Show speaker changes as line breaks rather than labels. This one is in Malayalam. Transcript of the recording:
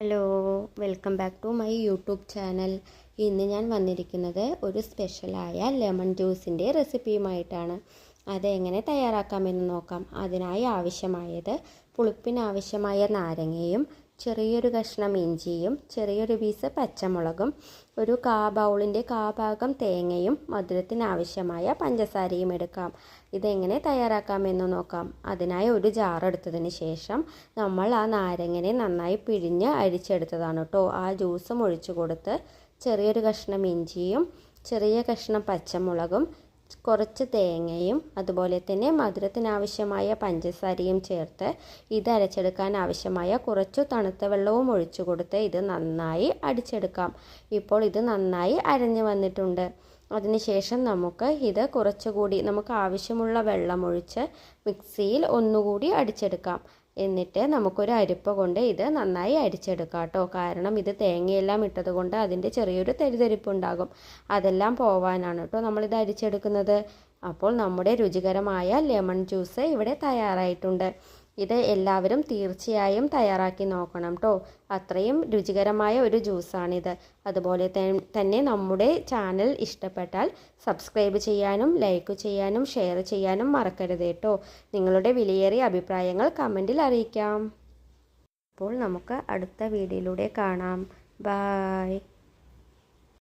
Hello, welcome back to my YouTube channel. ഇന്ന് ഞാൻ വന്നിരിക്കുന്നത് ഒരു സ്പെഷ്യലായ ലെമൺ ജ്യൂസിൻ്റെ റെസിപ്പിയുമായിട്ടാണ്. അതെങ്ങനെ തയ്യാറാക്കാമെന്ന് നോക്കാം. അതിനായി ആവശ്യമായത് പുളിപ്പിനാവശ്യമായ നാരങ്ങയും ചെറിയൊരു കഷ്ണം ഇഞ്ചിയും ചെറിയൊരു പീസ് പച്ചമുളകും ഒരു ബൗളിൻ്റെ ഭാഗം തേങ്ങയും മധുരത്തിനാവശ്യമായ പഞ്ചസാരയും എടുക്കാം. ഇതെങ്ങനെ തയ്യാറാക്കാമെന്ന് നോക്കാം. അതിനായി ഒരു ജാർ എടുത്തതിന് ശേഷം നമ്മൾ ആ നാരങ്ങനെ നന്നായി പിഴിഞ്ഞ് അരിച്ചെടുത്തതാണ് കേട്ടോ. ആ ജ്യൂസും ഒഴിച്ചു കൊടുത്ത് ചെറിയൊരു കഷ്ണം ഇഞ്ചിയും ചെറിയ കഷ്ണം പച്ചമുളകും കുറച്ച് തേങ്ങയും അതുപോലെ തന്നെ മധുരത്തിനാവശ്യമായ പഞ്ചസാരയും ചേർത്ത് ഇത് അരച്ചെടുക്കാൻ ആവശ്യമായ കുറച്ചു തണുത്ത വെള്ളവും ഒഴിച്ചു കൊടുത്ത് ഇത് നന്നായി അടിച്ചെടുക്കാം. ഇപ്പോൾ ഇത് നന്നായി അരഞ്ഞു വന്നിട്ടുണ്ട്. അതിനുശേഷം ഇത് കുറച്ചുകൂടി നമുക്ക് ആവശ്യമുള്ള വെള്ളമൊഴിച്ച് മിക്സിയിൽ ഒന്നുകൂടി അടിച്ചെടുക്കാം. എന്നിട്ട് നമുക്കൊരു അരിപ്പ കൊണ്ട് ഇത് നന്നായി അരിച്ചെടുക്കാം കേട്ടോ. കാരണം ഇത് തേങ്ങയെല്ലാം ഇട്ടത് കൊണ്ട് അതിൻ്റെ ചെറിയൊരു തരിതരിപ്പുണ്ടാകും. അതെല്ലാം പോവാനാണ് കേട്ടോ നമ്മളിത് അരിച്ചെടുക്കുന്നത്. അപ്പോൾ നമ്മുടെ രുചികരമായ ലെമൺ ജ്യൂസ് ഇവിടെ തയ്യാറായിട്ടുണ്ട്. ഇത് എല്ലാവരും തീർച്ചയായും തയ്യാറാക്കി നോക്കണം കേട്ടോ. അത്രയും രുചികരമായ ഒരു ജ്യൂസാണിത്. അതുപോലെ തന്നെ നമ്മുടെ ചാനൽ ഇഷ്ടപ്പെട്ടാൽ സബ്സ്ക്രൈബ് ചെയ്യാനും ലൈക്ക് ചെയ്യാനും ഷെയർ ചെയ്യാനും മറക്കരുത് കേട്ടോ. നിങ്ങളുടെ വിലയേറിയ അഭിപ്രായങ്ങൾ കമൻറ്റിൽ അറിയിക്കാം. അപ്പോൾ നമുക്ക് അടുത്ത വീഡിയോയിലൂടെ കാണാം. ബൈ.